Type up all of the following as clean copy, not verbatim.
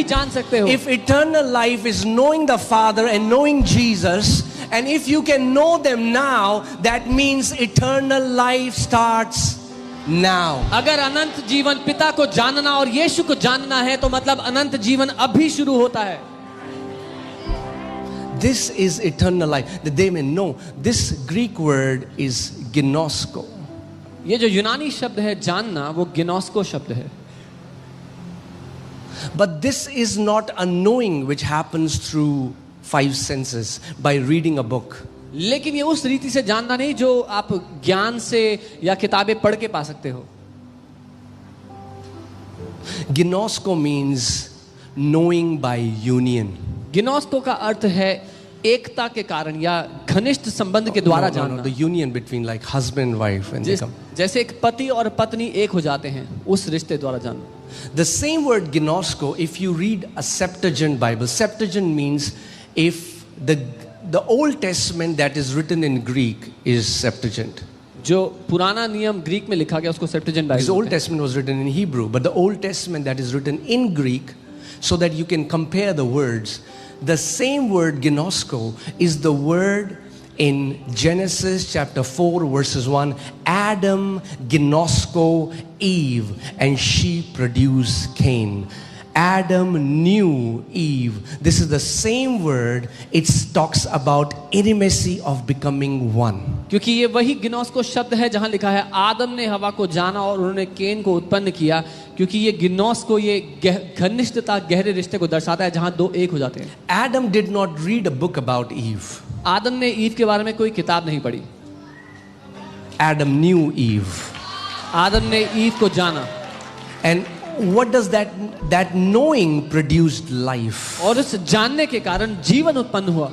जान सकते हो। If eternal life is knowing the Father and knowing Jesus, and if you can know them now, that means eternal life starts now. अगर अनंत जीवन पिता को जानना और यीशु को जानना है तो मतलब अनंत जीवन अभी शुरू होता है। This is eternal life, that they may know. This Greek word is ginosko. ये जो यूनानी शब्द है जानना, वो गिनोस्को शब्द है। But this is not a knowing which happens through five senses by reading a book. लेकिन ये उस रीति से जानना नहीं जो आप ज्ञान से या किताबें पढ़ के पा सकते हो। Ginosko means knowing by union. गिनोस्को का अर्थ है एकता के कारण या घनिष्ठ संबंध के द्वारा जानना। The union between like husband and wife when they come. जैसे एक पति और पत्नी एक हो जाते हैं, उस रिश्ते द्वारा जानना। The same word ginosko, if you read a Septuagint Bible, Septuagint means if the Old Testament that is written in Greek is Septuagint. जो पुराना नियम ग्रीक में लिखा गया उसको सेप्टुअजिंट Bible. Because Old Testament was written in Hebrew, but the Old Testament that is written in Greek, so that you can compare the words. The same word ginosko is the word in Genesis chapter 4 verses 1. Adam ginosko Eve, and she produced Cain. Adam knew Eve. This is the same word. It talks about intimacy of becoming one. क्योंकि ये वही गिनोस्को शब्द है जहां लिखा है आदम ने हवा को जाना और उन्होंने केन को उत्पन्न किया। क्योंकि ये गिनोस्को ये घनिष्ठता गहरे रिश्ते को दर्शाता है जहां दो एक हो जाते हैं। Adam did not read a book about Eve. आदम ने ईव के बारे में कोई किताब नहीं पढ़ी। Adam knew Eve. आदम ने ईव को जाना। And what does that knowing produced life? और इस जानने के कारण जीवन उत्पन्न हुआ।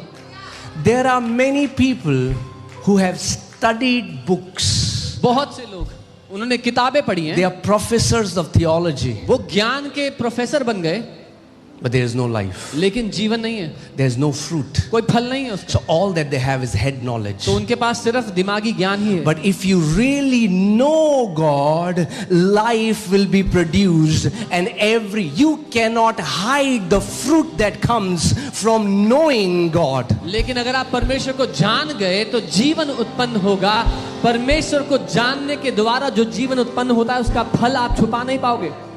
There are many people who have studied books. बहुत से लोग उन्होंने किताबें पढ़ी हैं। They are professors of theology. वो ज्ञान के प्रोफेसर बन गए। But there is no life. लेकिन जीवन नहीं है। There is no fruit. कोई फल नहीं है उसका। So all that they have is head knowledge. तो उनके पास सिर्फ दिमागी ज्ञान ही है। But if you really know God, life will be produced, and you cannot hide the fruit that comes from knowing God. लेकिन अगर आप परमेश्वर को जान गए तो जीवन उत्पन्न होगा। परमेश्वर को जानने के द्वारा जो जीवन उत्पन्न होता है उसका फल आप छुपा नहीं पाओगे।